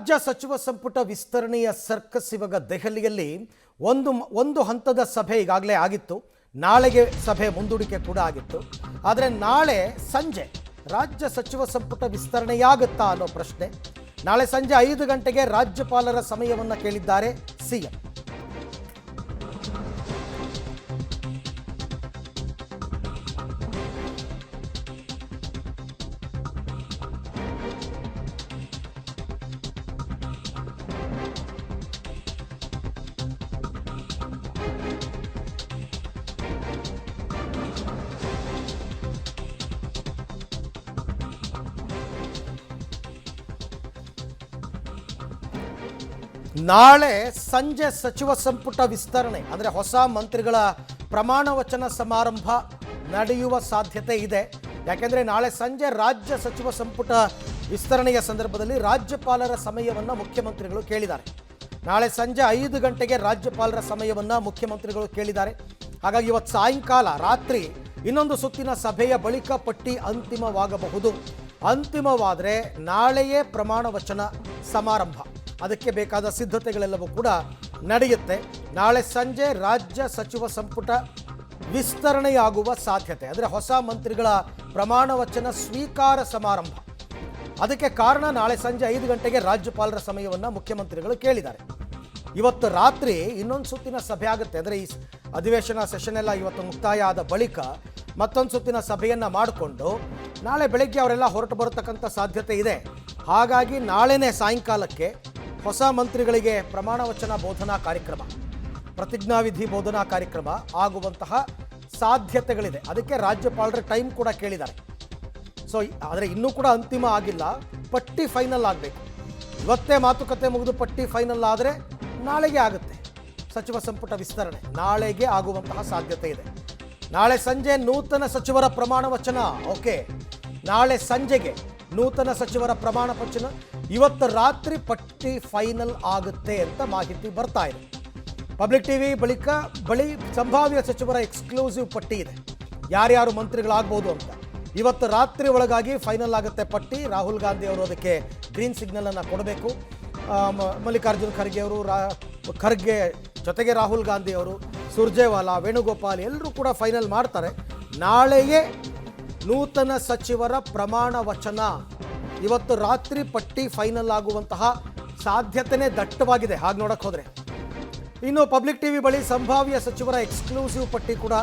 ರಾಜ್ಯ ಸಚಿವ ಸಂಪುಟ ವಿಸ್ತರಣೆಯ ಸರ್ಕಸ್ ಇವಾಗ ದೆಹಲಿಯಲ್ಲಿ ಒಂದು ಹಂತದ ಸಭೆ ಈಗಾಗಲೇ ಆಗಿತ್ತು. ನಾಳೆಗೆ ಸಭೆ ಮುಂದೂಡಿಕೆ ಕೂಡ ಆಗಿತ್ತು. ಆದರೆ ನಾಳೆ ಸಂಜೆ ರಾಜ್ಯ ಸಚಿವ ಸಂಪುಟ ವಿಸ್ತರಣೆಯಾಗುತ್ತಾ ಅನ್ನೋ ಪ್ರಶ್ನೆ. ನಾಳೆ ಸಂಜೆ 5 ಗಂಟೆಗೆ ರಾಜ್ಯಪಾಲರ ಸಮಯವನ್ನು ಕೇಳಿದ್ದಾರೆ ಸಿಎಂ. ನಾಳೆ ಸಂಜೆ ಸಚಿವ ಸಂಪುಟ ವಿಸ್ತರಣೆ ಅಂದರೆ ಹೊಸ ಮಂತ್ರಿಗಳ ಪ್ರಮಾಣ ವಚನ ಸಮಾರಂಭ ನಡೆಯುವ ಸಾಧ್ಯತೆ ಇದೆ. ಯಾಕೆಂದರೆ ನಾಳೆ ಸಂಜೆ ರಾಜ್ಯ ಸಚಿವ ಸಂಪುಟ ವಿಸ್ತರಣೆಯ ಸಂದರ್ಭದಲ್ಲಿ ರಾಜ್ಯಪಾಲರ ಸಮಯವನ್ನು ಮುಖ್ಯಮಂತ್ರಿಗಳು ಕೇಳಿದ್ದಾರೆ. ನಾಳೆ ಸಂಜೆ 5 ಗಂಟೆಗೆ ರಾಜ್ಯಪಾಲರ ಸಮಯವನ್ನು ಮುಖ್ಯಮಂತ್ರಿಗಳು ಕೇಳಿದ್ದಾರೆ. ಹಾಗಾಗಿ ಇವತ್ತು ಸಾಯಂಕಾಲ ರಾತ್ರಿ ಇನ್ನೊಂದು ಸುತ್ತಿನ ಸಭೆಯ ಬಳಿಕ ಪಟ್ಟಿ ಅಂತಿಮವಾಗಬಹುದು. ಅಂತಿಮವಾದರೆ ನಾಳೆಯೇ ಪ್ರಮಾಣ ವಚನ ಸಮಾರಂಭ, ಅದಕ್ಕೆ ಬೇಕಾದ ಸಿದ್ಧತೆಗಳೆಲ್ಲವೂ ಕೂಡ ನಡೆಯುತ್ತೆ. ನಾಳೆ ಸಂಜೆ ರಾಜ್ಯ ಸಚಿವ ಸಂಪುಟ ವಿಸ್ತರಣೆಯಾಗುವ ಸಾಧ್ಯತೆ, ಅಂದರೆ ಹೊಸ ಮಂತ್ರಿಗಳ ಪ್ರಮಾಣ ವಚನ ಸ್ವೀಕಾರ ಸಮಾರಂಭ. ಅದಕ್ಕೆ ಕಾರಣ ನಾಳೆ ಸಂಜೆ 5 ಗಂಟೆಗೆ ರಾಜ್ಯಪಾಲರ ಸಮಯವನ್ನು ಮುಖ್ಯಮಂತ್ರಿಗಳು ಕೇಳಿದ್ದಾರೆ. ಇವತ್ತು ರಾತ್ರಿ ಇನ್ನೊಂದು ಸುತ್ತಿನ ಸಭೆ ಆಗುತ್ತೆ. ಅಂದರೆ ಈ ಅಧಿವೇಶನ ಸೆಷನ್ ಎಲ್ಲ ಇವತ್ತು ಮುಕ್ತಾಯ ಆದ ಬಳಿಕ ಮತ್ತೊಂದು ಸುತ್ತಿನ ಸಭೆಯನ್ನು ಮಾಡಿಕೊಂಡು ನಾಳೆ ಬೆಳಗ್ಗೆ ಅವರೆಲ್ಲ ಹೊರಟು ಬರತಕ್ಕಂಥ ಸಾಧ್ಯತೆ ಇದೆ. ಹಾಗಾಗಿ ನಾಳೆನೇ ಸಾಯಂಕಾಲಕ್ಕೆ ಹೊಸ ಮಂತ್ರಿಗಳಿಗೆ ಪ್ರಮಾಣ ವಚನ ಬೋಧನಾ ಕಾರ್ಯಕ್ರಮ, ಪ್ರತಿಜ್ಞಾವಿಧಿ ಬೋಧನಾ ಕಾರ್ಯಕ್ರಮ ಆಗುವಂತಹ ಸಾಧ್ಯತೆಗಳಿದೆ. ಅದಕ್ಕೆ ರಾಜ್ಯಪಾಲರ ಟೈಮ್ ಕೂಡ ಕೇಳಿದ್ದಾರೆ. ಸೊ ಆದರೆ ಇನ್ನೂ ಕೂಡ ಅಂತಿಮ ಆಗಿಲ್ಲ, ಪಟ್ಟಿ ಫೈನಲ್ ಆಗಬೇಕು. ಇವತ್ತೇ ಮಾತುಕತೆ ಮುಗಿದು ಪಟ್ಟಿ ಫೈನಲ್ ಆದರೆ ನಾಳೆಗೆ ಆಗುತ್ತೆ ಸಚಿವ ಸಂಪುಟ ವಿಸ್ತರಣೆ, ನಾಳೆಗೆ ಆಗುವಂತಹ ಸಾಧ್ಯತೆ ಇದೆ. ನಾಳೆ ಸಂಜೆ ನೂತನ ಸಚಿವರ ಪ್ರಮಾಣ ವಚನ. ಓಕೆ, ನಾಳೆ ಸಂಜೆಗೆ ನೂತನ ಸಚಿವರ ಪ್ರಮಾಣ ವಚನ. ಇವತ್ತು ರಾತ್ರಿ ಪಟ್ಟಿ ಫೈನಲ್ ಆಗುತ್ತೆ ಅಂತ ಮಾಹಿತಿ ಬರ್ತಾ ಇದೆ. ಪಬ್ಲಿಕ್ ಟಿವಿ ಬಳಿ ಸಂಭಾವ್ಯ ಸಚಿವರ ಎಕ್ಸ್ಕ್ಲೂಸಿವ್ ಪಟ್ಟಿ ಇದೆ, ಯಾರ್ಯಾರು ಮಂತ್ರಿಗಳಾಗ್ಬೋದು ಅಂತ. ಇವತ್ತು ರಾತ್ರಿ ಒಳಗಾಗಿ ಫೈನಲ್ ಆಗುತ್ತೆ ಪಟ್ಟಿ. ರಾಹುಲ್ ಗಾಂಧಿ ಅವರು ಅದಕ್ಕೆ ಗ್ರೀನ್ ಸಿಗ್ನಲ್ ಅನ್ನು ಕೊಡಬೇಕು. ಮಲ್ಲಿಕಾರ್ಜುನ್ ಖರ್ಗೆ ಅವರು, ಖರ್ಗೆ ಜೊತೆಗೆ ರಾಹುಲ್ ಗಾಂಧಿ ಅವರು, ಸುರ್ಜೇವಾಲಾ, ವೇಣುಗೋಪಾಲ್ ಎಲ್ಲರೂ ಕೂಡ ಫೈನಲ್ ಮಾಡ್ತಾರೆ. ನಾಳೆಯೇ ನೂತನ ಸಚಿವರ ಪ್ರಮಾಣ ವಚನ. ಇವತ್ತು ರಾತ್ರಿ ಪಟ್ಟಿ ಫೈನಲ್ ಆಗುವಂತಹ ಸಾಧ್ಯತೆನೇ ದಟ್ಟವಾಗಿದೆ ಹಾಗೆ ನೋಡಕ್ಕೆ ಹೋದರೆ. ಇನ್ನು ಪಬ್ಲಿಕ್ ಟಿವಿ ಬಳಿ ಸಂಭಾವ್ಯ ಸಚಿವರ ಎಕ್ಸ್ಕ್ಲೂಸಿವ್ ಪಟ್ಟಿ ಕೂಡ,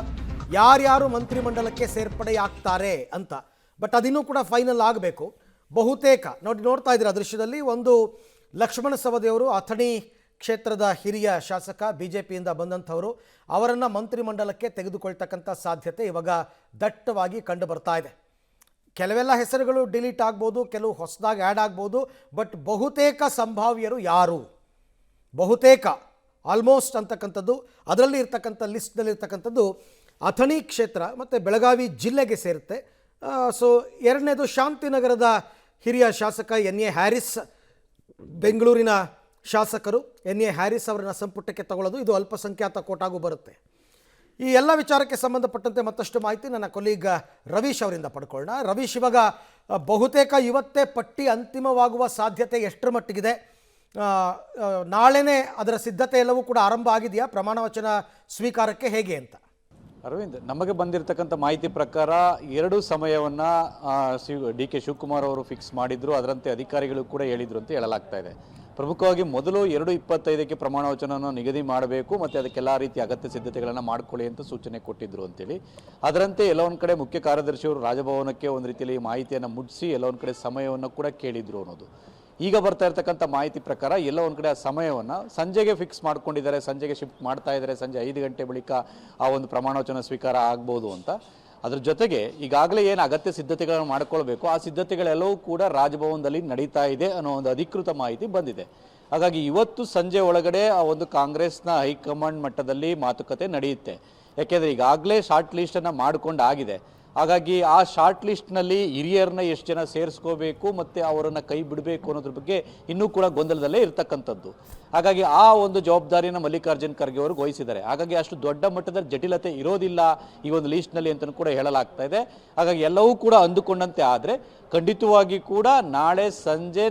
ಯಾರ್ಯಾರು ಮಂತ್ರಿಮಂಡಲಕ್ಕೆ ಸೇರ್ಪಡೆಯಾಗ್ತಾರೆ ಅಂತ. ಬಟ್ ಅದಿನ್ನೂ ಕೂಡ ಫೈನಲ್ ಆಗಬೇಕು. ಬಹುತೇಕ ನೋಡ್ತಾ ಇದ್ದೀರಾ ದೃಶ್ಯದಲ್ಲಿ, ಒಂದು ಲಕ್ಷ್ಮಣ ಸವದಿಯವರು ಅಥಣಿ ಕ್ಷೇತ್ರದ ಹಿರಿಯ ಶಾಸಕ, ಬಿಜೆಪಿಯಿಂದ ಬಂದಂಥವರು, ಅವರನ್ನು ಮಂತ್ರಿಮಂಡಲಕ್ಕೆ ತೆಗೆದುಕೊಳ್ತಕ್ಕಂಥ ಸಾಧ್ಯತೆ ಇವಾಗ ದಟ್ಟವಾಗಿ ಕಂಡು ಬರ್ತಾ ಇದೆ. ಕೆಲವೆಲ್ಲ ಹೆಸರುಗಳು ಡಿಲೀಟ್ ಆಗ್ಬೋದು, ಕೆಲವು ಹೊಸದಾಗಿ ಆ್ಯಡ್ ಆಗ್ಬೋದು. ಬಟ್ ಬಹುತೇಕ ಸಂಭಾವ್ಯರು ಯಾರು, ಬಹುತೇಕ ಆಲ್ಮೋಸ್ಟ್ ಅಂತಕ್ಕಂಥದ್ದು ಅದರಲ್ಲಿ ಇರ್ತಕ್ಕಂಥ ಲಿಸ್ಟ್ನಲ್ಲಿರ್ತಕ್ಕಂಥದ್ದು ಅಥಣಿ ಕ್ಷೇತ್ರ ಮತ್ತು ಬೆಳಗಾವಿ ಜಿಲ್ಲೆಗೆ ಸೇರುತ್ತೆ. ಸೊ ಎರಡನೇದು ಶಾಂತಿನಗರದ ಹಿರಿಯ ಶಾಸಕ ಎನ್.ಎ. ಹ್ಯಾರಿಸ್, ಬೆಂಗಳೂರಿನ ಶಾಸಕರು ಎನ್.ಎ. ಹ್ಯಾರಿಸ್ ಅವರನ್ನ ಸಂಪುಟಕ್ಕೆ ತಗೊಳ್ಳೋದು, ಇದು ಅಲ್ಪಸಂಖ್ಯಾತ ಕೋಟಾಗೂ ಬರುತ್ತೆ. ಈ ಎಲ್ಲ ವಿಚಾರಕ್ಕೆ ಸಂಬಂಧಪಟ್ಟಂತೆ ಮತ್ತಷ್ಟು ಮಾಹಿತಿ ನನ್ನ ಕೊಲೀಗ್ ರವೀಶ್ ಅವರಿಂದ ಪಡ್ಕೊಳ್ಳೋಣ. ರವೀಶ್, ಇವಾಗ ಬಹುತೇಕ ಇವತ್ತೇ ಪಟ್ಟಿ ಅಂತಿಮವಾಗುವ ಸಾಧ್ಯತೆ ಎಷ್ಟರ ಮಟ್ಟಿಗಿದೆ? ನಾಳೆನೇ ಅದರ ಸಿದ್ಧತೆ ಎಲ್ಲವೂ ಕೂಡ ಆರಂಭ ಆಗಿದೆಯಾ ಪ್ರಮಾಣ ವಚನ ಸ್ವೀಕಾರಕ್ಕೆ, ಹೇಗೆ ಅಂತ? ಅರವಿಂದ್, ನಮಗೆ ಬಂದಿರತಕ್ಕಂಥ ಮಾಹಿತಿ ಪ್ರಕಾರ 2 ಸಮಯವನ್ನು ಡಿ.ಕೆ. ಶಿವಕುಮಾರ್ ಅವರು ಫಿಕ್ಸ್ ಮಾಡಿದ್ರು, ಅದರಂತೆ ಅಧಿಕಾರಿಗಳು ಕೂಡ ಹೇಳಿದ್ರು ಅಂತ ಹೇಳಲಾಗ್ತಾ ಇದೆ. ಪ್ರಮುಖವಾಗಿ ಮೊದಲು 2:25ಕ್ಕೆ ಪ್ರಮಾಣ ವಚನವನ್ನು ನಿಗದಿ ಮಾಡಬೇಕು ಮತ್ತು ಅದಕ್ಕೆಲ್ಲ ರೀತಿಯ ಅಗತ್ಯ ಸಿದ್ಧತೆಗಳನ್ನು ಮಾಡ್ಕೊಳ್ಳಿ ಅಂತ ಸೂಚನೆ ಕೊಟ್ಟಿದ್ರು ಅಂತೇಳಿ. ಅದರಂತೆ ಎಲ್ಲ ಒಂದು ಕಡೆ ಮುಖ್ಯ ಕಾರ್ಯದರ್ಶಿಯವರು ರಾಜಭವನಕ್ಕೆ ಒಂದು ರೀತಿಯಲ್ಲಿ ಮಾಹಿತಿಯನ್ನು ಮುಟ್ಟಿಸಿ ಎಲ್ಲ ಒಂದು ಕಡೆ ಸಮಯವನ್ನು ಕೂಡ ಕೇಳಿದ್ರು ಅನ್ನೋದು. ಈಗ ಬರ್ತಾ ಇರ್ತಕ್ಕಂಥ ಮಾಹಿತಿ ಪ್ರಕಾರ ಎಲ್ಲ ಒಂದು ಕಡೆ ಆ ಸಮಯವನ್ನು ಸಂಜೆಗೆ ಫಿಕ್ಸ್ ಮಾಡ್ಕೊಂಡಿದ್ದಾರೆ, ಸಂಜೆಗೆ ಶಿಫ್ಟ್ ಮಾಡ್ತಾ ಇದ್ದಾರೆ. ಸಂಜೆ 5 ಗಂಟೆ ಬಳಿಕ ಆ ಒಂದು ಪ್ರಮಾಣ ವಚನ ಸ್ವೀಕಾರ ಆಗ್ಬೋದು ಅಂತ. ಅದ್ರ ಜೊತೆಗೆ ಈಗಾಗಲೇ ಏನು ಅಗತ್ಯ ಸಿದ್ಧತೆಗಳನ್ನು ಮಾಡ್ಕೊಳ್ಬೇಕು, ಆ ಸಿದ್ಧತೆಗಳೆಲ್ಲವೂ ಕೂಡ ರಾಜಭವನದಲ್ಲಿ ನಡೀತಾ ಇದೆ ಅನ್ನೋ ಒಂದು ಅಧಿಕೃತ ಮಾಹಿತಿ ಬಂದಿದೆ. ಹಾಗಾಗಿ ಇವತ್ತು ಸಂಜೆ ಒಳಗಡೆ ಆ ಒಂದು ಕಾಂಗ್ರೆಸ್ನ ಹೈಕಮಾಂಡ್ ಮಟ್ಟದಲ್ಲಿ ಮಾತುಕತೆ ನಡೆಯುತ್ತೆ. ಯಾಕೆಂದರೆ ಈಗಾಗಲೇ ಶಾರ್ಟ್ ಲಿಸ್ಟನ್ನು ಮಾಡ್ಕೊಂಡು ಆಗಿದೆ. ಹಾಗಾಗಿ ಆ ಶಾರ್ಟ್ ಲಿಸ್ಟ್ನಲ್ಲಿ ಹಿರಿಯರನ್ನ ಎಷ್ಟು ಜನ ಸೇರಿಸ್ಕೋಬೇಕು ಮತ್ತು ಅವರನ್ನು ಕೈ ಬಿಡಬೇಕು ಅನ್ನೋದ್ರ ಬಗ್ಗೆ ಇನ್ನೂ ಕೂಡ ಗೊಂದಲದಲ್ಲೇ ಇರ್ತಕ್ಕಂಥದ್ದು. ಹಾಗಾಗಿ ಆ ಒಂದು ಜವಾಬ್ದಾರಿಯನ್ನು ಮಲ್ಲಿಕಾರ್ಜುನ್ ಖರ್ಗೆ ಅವರು ವಹಿಸಿದ್ದಾರೆ. ಹಾಗಾಗಿ ಅಷ್ಟು ದೊಡ್ಡ ಮಟ್ಟದ ಜಟಿಲತೆ ಇರೋದಿಲ್ಲ ಈ ಒಂದು ಲೀಸ್ಟ್ನಲ್ಲಿ ಅಂತಲೂ ಕೂಡ ಹೇಳಲಾಗ್ತಾ ಇದೆ. ಹಾಗಾಗಿ ಎಲ್ಲವೂ ಕೂಡ ಅಂದುಕೊಂಡಂತೆ ಆದರೆ ಖಂಡಿತವಾಗಿ ಕೂಡ ನಾಳೆ ಸಂಜೆ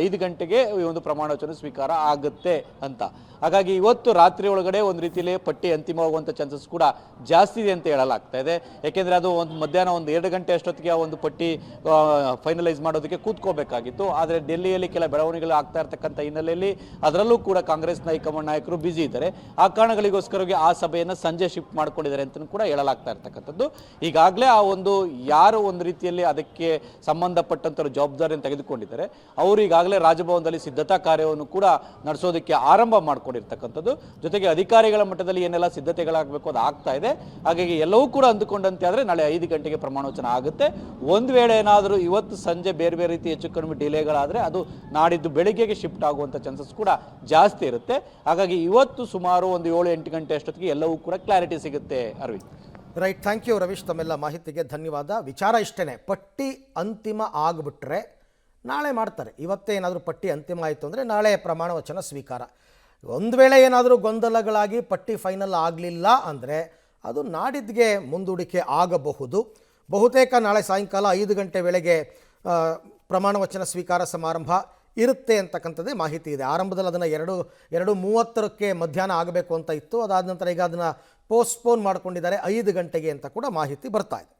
5 ಗಂಟೆಗೆ ಈ ಒಂದು ಪ್ರಮಾಣ ವಚನ ಸ್ವೀಕಾರ ಆಗುತ್ತೆ ಅಂತ. ಹಾಗಾಗಿ ಇವತ್ತು ರಾತ್ರಿ ಒಳಗಡೆ ಒಂದು ರೀತಿಯಲ್ಲಿ ಪಟ್ಟಿ ಅಂತಿಮವಾಗುವಂಥ ಚಾನ್ಸಸ್ ಕೂಡ ಜಾಸ್ತಿ ಇದೆ ಅಂತ ಹೇಳಲಾಗ್ತಾ ಇದೆ. ಯಾಕೆಂದರೆ ಅದು ಮಧ್ಯಾಹ್ನ 2 ಗಂಟೆ ಅಷ್ಟೊತ್ತಿಗೆ ಆ ಒಂದು ಪಟ್ಟಿ ಫೈನಲೈಸ್ ಮಾಡೋದಕ್ಕೆ ಕೂತ್ಕೋಬೇಕಾಗಿತ್ತು. ಆದರೆ ಡೆಲ್ಲಿಯಲ್ಲಿ ಕೆಲ ಬೆಳವಣಿಗೆಗಳು ಆಗ್ತಾ ಇರ್ತಕ್ಕಂಥ ಹಿನ್ನೆಲೆಯಲ್ಲಿ ಅದರಲ್ಲೂ ಕೂಡ ಕಾಂಗ್ರೆಸ್ ಹೈಕಮಾಂಡ್ ನಾಯಕರು ಬ್ಯುಸಿ ಇದ್ದಾರೆ. ಆ ಕಾರಣಗಳಿಗೋಸ್ಕರವಾಗಿ ಆ ಸಭೆಯನ್ನು ಸಂಜೆ ಶಿಫ್ಟ್ ಮಾಡ್ಕೊಂಡಿದ್ದಾರೆ ಅಂತಲೂ ಕೂಡ ಹೇಳಲಾಗ್ತಾ ಇರ್ತಕ್ಕಂಥದ್ದು. ಈಗಾಗಲೇ ಆ ಒಂದು ಯಾರು ಒಂದು ರೀತಿಯಲ್ಲಿ ಅದಕ್ಕೆ ಸಂಬಂಧಪಟ್ಟಂಥ ಜವಾಬ್ದಾರಿಯನ್ನು ತೆಗೆದುಕೊಂಡಿದ್ದಾರೆ ಅವರು ಈಗಾಗಲೇ ರಾಜಭವನದಲ್ಲಿ ಸಿದ್ಧತಾ ಕಾರ್ಯವನ್ನು ಕೂಡ ನಡೆಸೋದಕ್ಕೆ ಆರಂಭ ಮಾಡಿಕೊಂಡಿರ್ತಕ್ಕಂಥದ್ದು. ಜೊತೆಗೆ ಅಧಿಕಾರಿಗಳ ಮಟ್ಟದಲ್ಲಿ ಏನೆಲ್ಲ ಸಿದ್ಧತೆಗಳಾಗಬೇಕು ಅದು ಆಗ್ತಾ ಇದೆ. ಹಾಗಾಗಿ ಎಲ್ಲವೂ ಕೂಡ ಅಂದುಕೊಂಡಂತೆ ಆದರೆ ನಾಳೆ 5 ಗಂಟೆಗೆ ಪ್ರಮಾಣವಚನ ಆಗುತ್ತೆ. ಒಂದು ವೇಳೆ ಏನಾದರೂ ಇವತ್ತು ಸಂಜೆ ಬೇರೆ ಬೇರೆ ರೀತಿ ಹೆಚ್ಚು ಕಡಿಮೆ ಡಿಲೇಗಳಾದರೆ ಅದು ನಾಡಿದ್ದು ಬೆಳಿಗ್ಗೆಗೆ ಶಿಫ್ಟ್ ಆಗುವಂಥ ಚಾನ್ಸಸ್ ಕೂಡ ಜಾಸ್ತಿ ಇರುತ್ತೆ. ಹಾಗಾಗಿ ಇವತ್ತು ಸುಮಾರು ಒಂದು 7-8 ಗಂಟೆ ಅಷ್ಟೊತ್ತಿಗೆ ಎಲ್ಲವೂ ಕೂಡ ಕ್ಲಾರಿಟಿ ಸಿಗುತ್ತೆ. Aravind, right, thank you Ravish, ತಮ್ಮೆಲ್ಲ ಮಾಹಿತಿಗೆ ಧನ್ಯವಾದ. ವಿಚಾರ ಇಷ್ಟೇ, ಪಟ್ಟಿ ಅಂತಿಮ ಆಗಿಬಿಟ್ರೆ ನಾಳೆ ಮಾಡ್ತಾರೆ. ಇವತ್ತೇ ಏನಾದರೂ ಪಟ್ಟಿ ಅಂತಿಮ ಆಯಿತು ಅಂದರೆ ನಾಳೆ ಪ್ರಮಾಣ ವಚನ ಸ್ವೀಕಾರ. ಒಂದು ವೇಳೆ ಏನಾದರೂ ಗೊಂದಲಗಳಾಗಿ ಪಟ್ಟಿ ಫೈನಲ್ ಆಗಲಿಲ್ಲ ಅಂದರೆ ಅದು ನಾಡಿದ್ದಿಗೆ ಮುಂದೂಡಿಕೆ ಆಗಬಹುದು. ಬಹುತೇಕ ನಾಳೆ ಸಾಯಂಕಾಲ 5 ಗಂಟೆ ವೇಳೆಗೆ ಪ್ರಮಾಣ ವಚನ ಸ್ವೀಕಾರ ಸಮಾರಂಭ ಇರುತ್ತೆ ಅಂತಕ್ಕಂಥದ್ದೇ ಮಾಹಿತಿ ಇದೆ. ಆರಂಭದಲ್ಲಿ ಅದನ್ನು 2:30ಕ್ಕೆ ಮಧ್ಯಾಹ್ನ ಆಗಬೇಕು ಅಂತ ಇತ್ತು. ಅದಾದ ನಂತರ ಈಗ ಅದನ್ನು ಪೋಸ್ಟ್ಪೋನ್ ಮಾಡ್ಕೊಂಡಿದ್ದಾರೆ 5 ಗಂಟೆಗೆ ಅಂತ ಕೂಡ ಮಾಹಿತಿ ಬರ್ತಾ ಇದೆ.